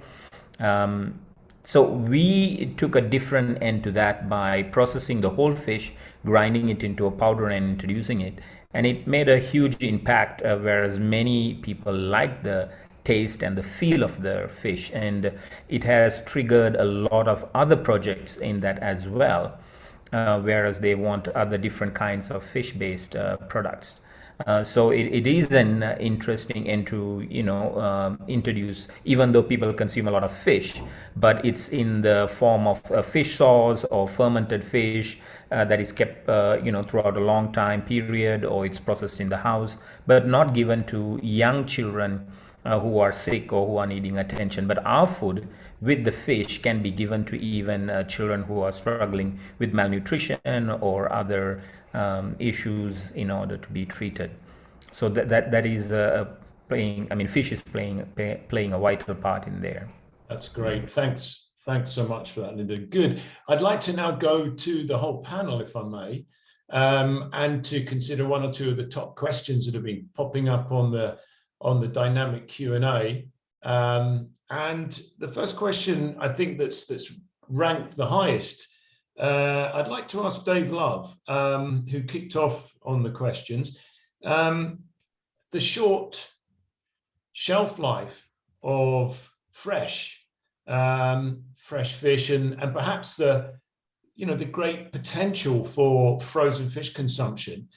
So we took a different end to that by processing the whole fish, grinding it into a powder and introducing it, and it made a huge impact, whereas many people like the taste and the feel of the fish, and it has triggered a lot of other projects in that as well, whereas they want other different kinds of fish-based products. So it is an interesting end to introduce, even though people consume a lot of fish, but it's in the form of fish sauce or fermented fish that is kept throughout a long time period, or it's processed in the house, but not given to young children who are sick or who are needing attention. But our food with the fish can be given to even children who are struggling with malnutrition or other issues in order to be treated. So that is playing. I mean, fish is playing a vital part in there. That's great. Thanks so much for that, Linda. Good. I'd like to now go to the whole panel, if I may, and to consider one or two of the top questions that have been popping up on the dynamic Q&A. And the first question, I think that's ranked the highest. I'd like to ask Dave Love, who kicked off on the questions. The short shelf life of fresh fish, and perhaps the great potential for frozen fish consumption.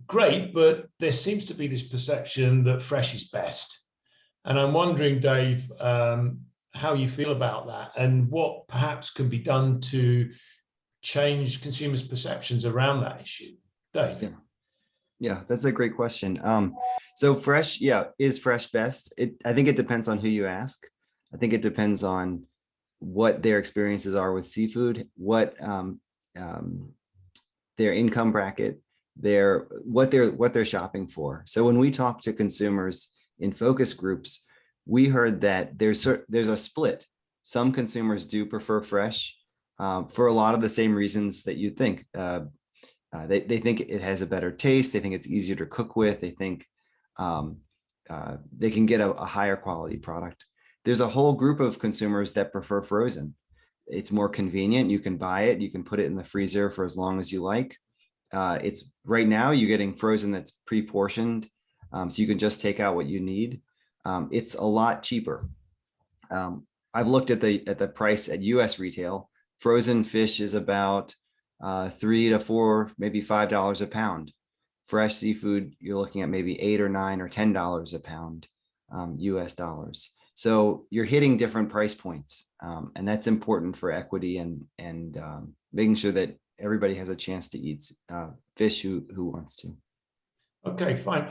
Great, but there seems to be this perception that fresh is best. And I'm wondering, Dave, how you feel about that, and what perhaps can be done to change consumers' perceptions around that issue. Dave? Yeah, that's a great question. So fresh, is fresh best? I think it depends on who you ask. I think it depends on what their experiences are with seafood, what their income bracket, what they're shopping for. So when we talk to consumers in focus groups, we heard that there's a split. Some consumers do prefer fresh for a lot of the same reasons that you think. They think it has a better taste. They think it's easier to cook with. They think they can get a higher quality product. There's a whole group of consumers that prefer frozen. It's more convenient. You can buy it. You can put it in the freezer for as long as you like. It's right now you're getting frozen that's pre-portioned, so you can just take out what you need. It's a lot cheaper. I've looked at the price at US retail. Frozen fish is about $3 to $4, maybe $5 a pound. Fresh seafood, you're looking at maybe $8 or $9 or $10 a pound, US dollars. So you're hitting different price points, and that's important for equity and making sure that everybody has a chance to eat fish who wants to. Okay, fine.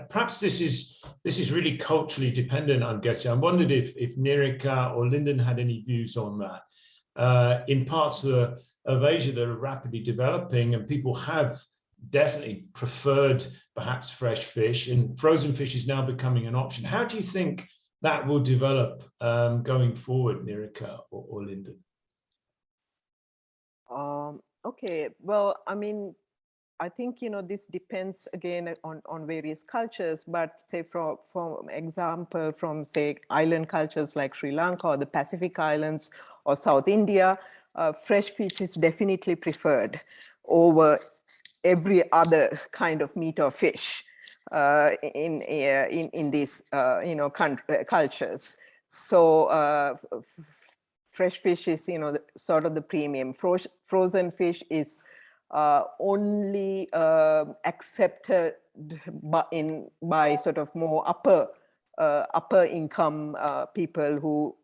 Perhaps this is really culturally dependent, I'm guessing. I wondered if Nirika or Lyndon had any views on that. In parts of Asia that are rapidly developing, and people have definitely preferred perhaps fresh fish, and frozen fish is now becoming an option. How do you think that will develop going forward, Nirika or Lyndon? Okay, well, I mean, I think, this depends again on various cultures, but say for example, from say island cultures like Sri Lanka or the Pacific Islands or South India, fresh fish is definitely preferred over every other kind of meat or fish in these cultures. So fresh fish is sort of the premium. Frozen fish is only accepted by sort of more upper income people who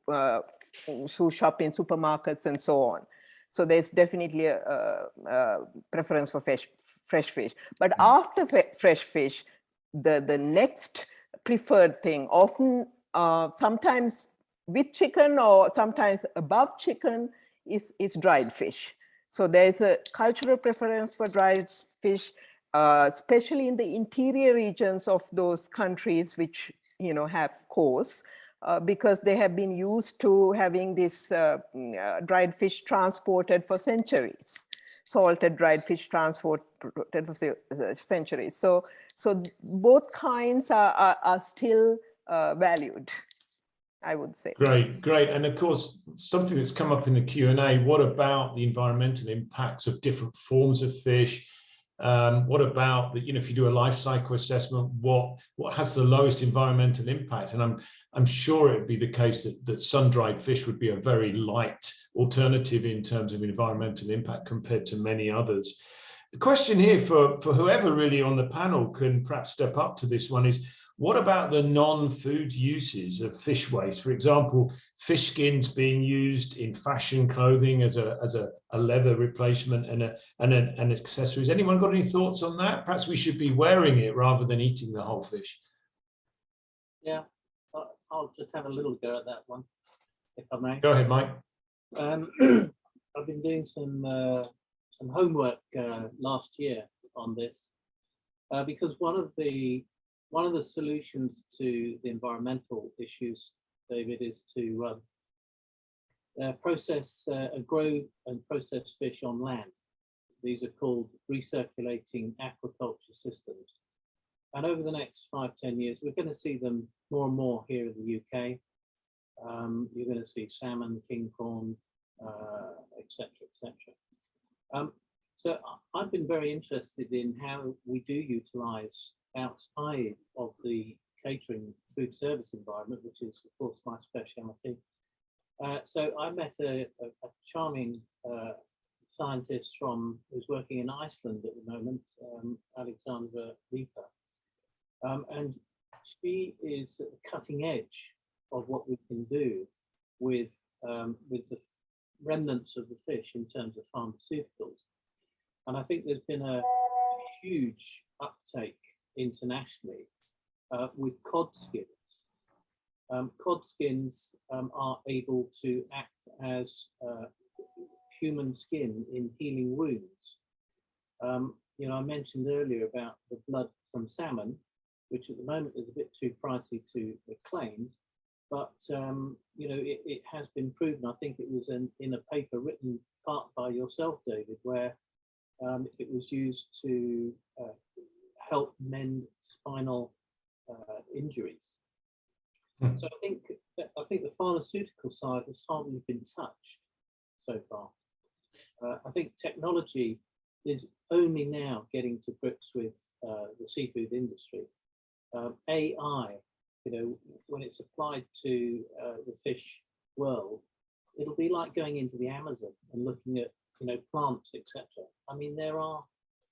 shop in supermarkets and so on. So there's definitely a preference for fresh fish. But after fresh fish, the next preferred thing, often sometimes with chicken or sometimes above chicken, is dried fish. So there's a cultural preference for dried fish, especially in the interior regions of those countries which have coasts, because they have been used to having this dried fish transported for centuries, salted dried fish transported for centuries. So both kinds are still valued, I would say. Great. And of course, something that's come up in the Q&A, what about the environmental impacts of different forms of fish? What about the, if you do a life cycle assessment, what has the lowest environmental impact? And I'm sure it would be the case that sun-dried fish would be a very light alternative in terms of environmental impact compared to many others. The question here for whoever really on the panel can perhaps step up to this one is, what about the non-food uses of fish waste? For example, fish skins being used in fashion clothing as a leather replacement and accessories. Anyone got any thoughts on that? Perhaps we should be wearing it rather than eating the whole fish. Yeah, I'll just have a little go at that one, if I may. Go ahead, Mike. I've been doing some homework last year on this because one of the solutions to the environmental issues, David, is to grow and process fish on land. These are called recirculating aquaculture systems. And over the next 5-10 years, we're going to see them more and more here in the UK. You're going to see salmon, king prawn, etc., etc. So I've been very interested in how we do utilize outside of the catering food service environment, which is of course my speciality. So I met a charming scientist who's working in Iceland at the moment, Alexandra Lipa, and she is at the cutting edge of what we can do with the remnants of the fish in terms of pharmaceuticals. And I think there's been a huge uptake internationally with cod skins. Cod skins are able to act as human skin in healing wounds. I mentioned earlier about the blood from salmon, which at the moment is a bit too pricey to reclaim, but it has been proven. I think it was in a paper written part by yourself, David, where it was used to help mend spinal injuries. So I think the pharmaceutical side has hardly been touched so far. I think technology is only now getting to grips with the seafood industry. AI, when it's applied to the fish world, it'll be like going into the Amazon and looking at plants, etc. I mean, there are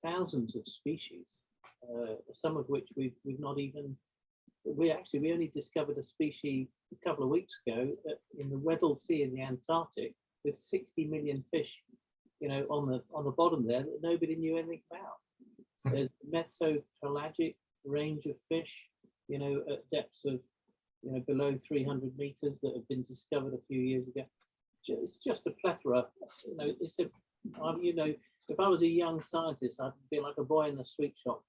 thousands of species, some of which we've not even. We only discovered a species a couple of weeks ago in the Weddell Sea in the Antarctic with 60 million fish, on the bottom there that nobody knew anything about. There's mesopelagic range of fish, at depths of, below 300 meters that have been discovered a few years ago. It's just a plethora. If I was a young scientist, I'd be like a boy in a sweet shop.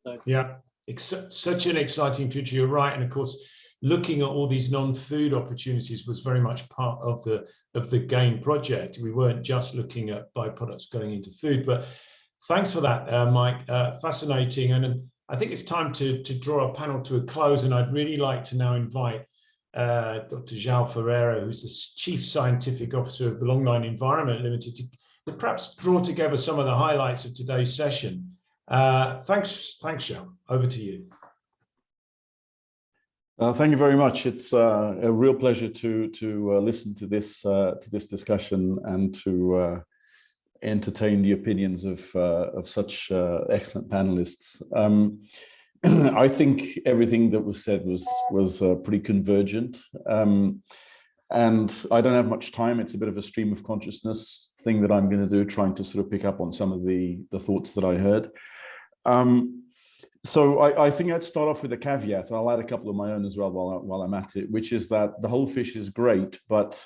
So yeah, such an exciting future. You're right, and of course, looking at all these non-food opportunities was very much part of the GAIN project. We weren't just looking at byproducts going into food, but thanks for that, Mike. Fascinating, and I think it's time to draw our panel to a close, and I'd really like to now invite Dr. João Ferreira, who's the Chief Scientific Officer of the Longline Environment Limited, to perhaps draw together some of the highlights of today's session. Thanks, João. Over to you. Thank you very much. It's a real pleasure to listen to this discussion and to entertain the opinions of such excellent panelists. I think everything that was said was pretty convergent. And I don't have much time. It's a bit of a stream of consciousness thing that I'm going to do, trying to sort of pick up on some of the thoughts that I heard. So I think I'd start off with a caveat. I'll add a couple of my own as well while I'm at it, which is that the whole fish is great, but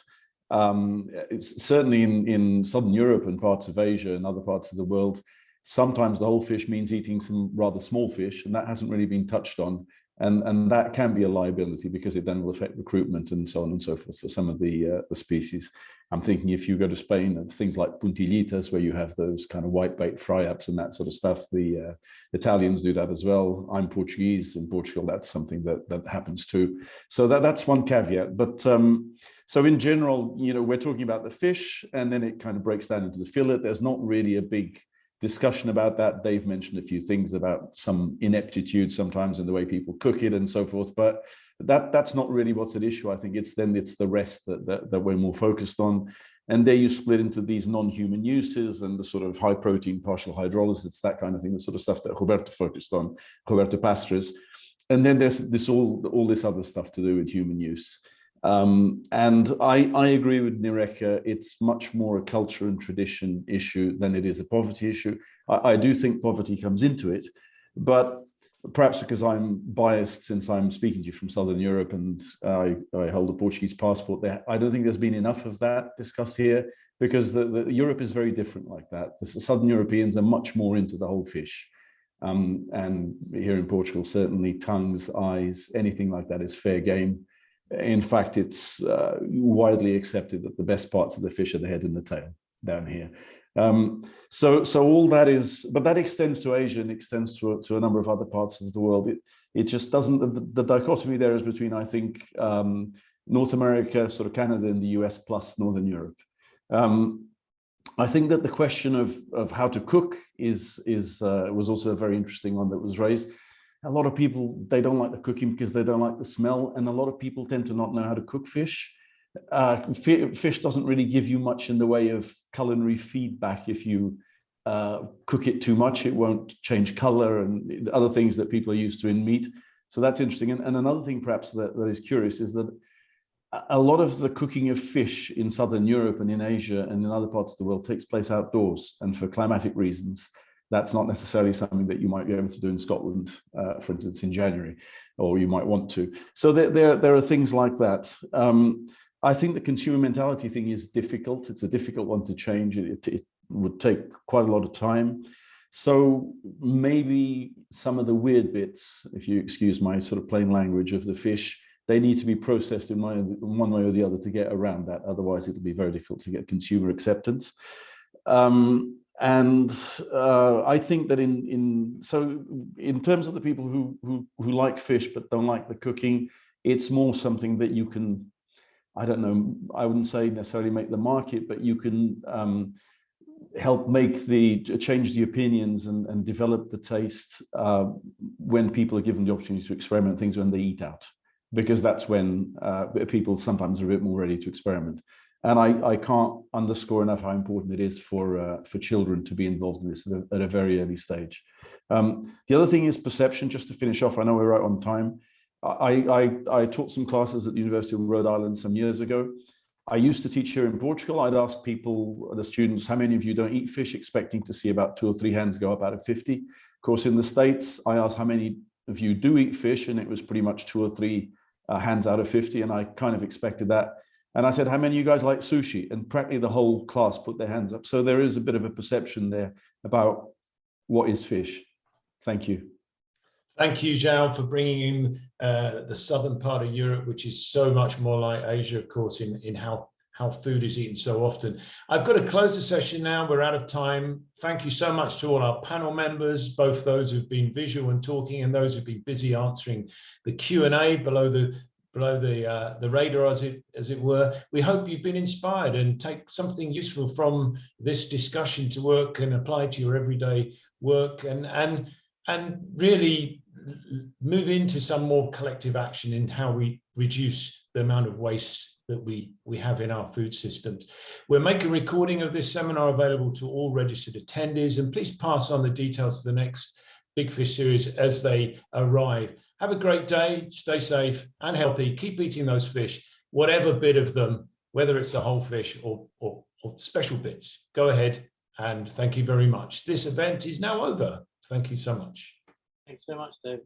it's certainly in Southern Europe and parts of Asia and other parts of the world, sometimes the whole fish means eating some rather small fish, and that hasn't really been touched on. And that can be a liability because it then will affect recruitment and so on and so forth for some of the species. I'm thinking if you go to Spain and things like puntillitas, where you have those kind of whitebait fry-ups and that sort of stuff, the Italians do that as well. I'm Portuguese. In Portugal, that's something that happens too. So that's one caveat. But so in general, we're talking about the fish, and then it kind of breaks down into the fillet. There's not really a big discussion about that. Dave mentioned a few things about some ineptitude sometimes in the way people cook it and so forth, but that's not really what's at issue. I think it's the rest that we're more focused on. And there you split into these non-human uses and the sort of high protein partial hydrolysis, that kind of thing, the sort of stuff that Roberto focused on, Roberto Pastres. And then there's all this other stuff to do with human use. And I agree with Nireka. It's much more a culture and tradition issue than it is a poverty issue. I do think poverty comes into it, but perhaps because I'm biased since I'm speaking to you from Southern Europe and I hold a Portuguese passport there, I don't think there's been enough of that discussed here, because the Europe is very different like that. The Southern Europeans are much more into the whole fish. And here in Portugal, certainly tongues, eyes, anything like that is fair game. In fact, it's widely accepted that the best parts of the fish are the head and the tail down here. So all that is, but that extends to Asia and extends to a number of other parts of the world. It just doesn't, the dichotomy there is between, I think, North America, sort of Canada and the US plus Northern Europe. I think that the question of how to cook was also a very interesting one that was raised. A lot of people, they don't like the cooking because they don't like the smell, and a lot of people tend to not know how to cook fish. Fish doesn't really give you much in the way of culinary feedback. If you cook it too much, it won't change color and other things that people are used to in meat. So that's interesting. And another thing perhaps that is curious is that a lot of the cooking of fish in Southern Europe and in Asia and in other parts of the world takes place outdoors, and for climatic reasons. That's not necessarily something that you might be able to do in Scotland, for instance, in January, or you might want to. So there are things like that. I think the consumer mentality thing is difficult. It's a difficult one to change. It would take quite a lot of time. So maybe some of the weird bits, if you excuse my sort of plain language, of the fish, they need to be processed in one way or the other to get around that. Otherwise, it'll be very difficult to get consumer acceptance. And I think that in terms of the people who like fish but don't like the cooking, it's more something that you can, I don't know, I wouldn't say necessarily make the market, but you can help change the opinions and develop the taste when people are given the opportunity to experiment things when they eat out, because that's when people sometimes are a bit more ready to experiment. And I can't underscore enough how important it is for children to be involved in this at a very early stage. The other thing is perception. Just to finish off, I know we're right on time. I taught some classes at the University of Rhode Island some years ago. I used to teach here in Portugal. I'd ask people, the students, how many of you don't eat fish, expecting to see about 2 or 3 hands go up out of 50. Of course, in the States, I asked how many of you do eat fish, and it was pretty much 2 or 3 hands out of 50, and I kind of expected that. And I said, how many of you guys like sushi? And practically the whole class put their hands up. So there is a bit of a perception there about what is fish. Thank you. Thank you, Zhao, for bringing in the southern part of Europe, which is so much more like Asia, of course, in how food is eaten so often. I've got to close the session now. We're out of time. Thank you so much to all our panel members, both those who've been visual and talking and those who've been busy answering the Q&A below the radar, as it were. We hope you've been inspired and take something useful from this discussion to work and apply to your everyday work, and really move into some more collective action in how we reduce the amount of waste that we have in our food systems. We'll make a recording of this seminar available to all registered attendees, and please pass on the details to the next Big Fish series as they arrive. Have a great day, stay safe and healthy, keep eating those fish, whatever bit of them, whether it's the whole fish or special bits. Go ahead, and thank you very much. This event is now over. Thank you so much. Thanks so much, David.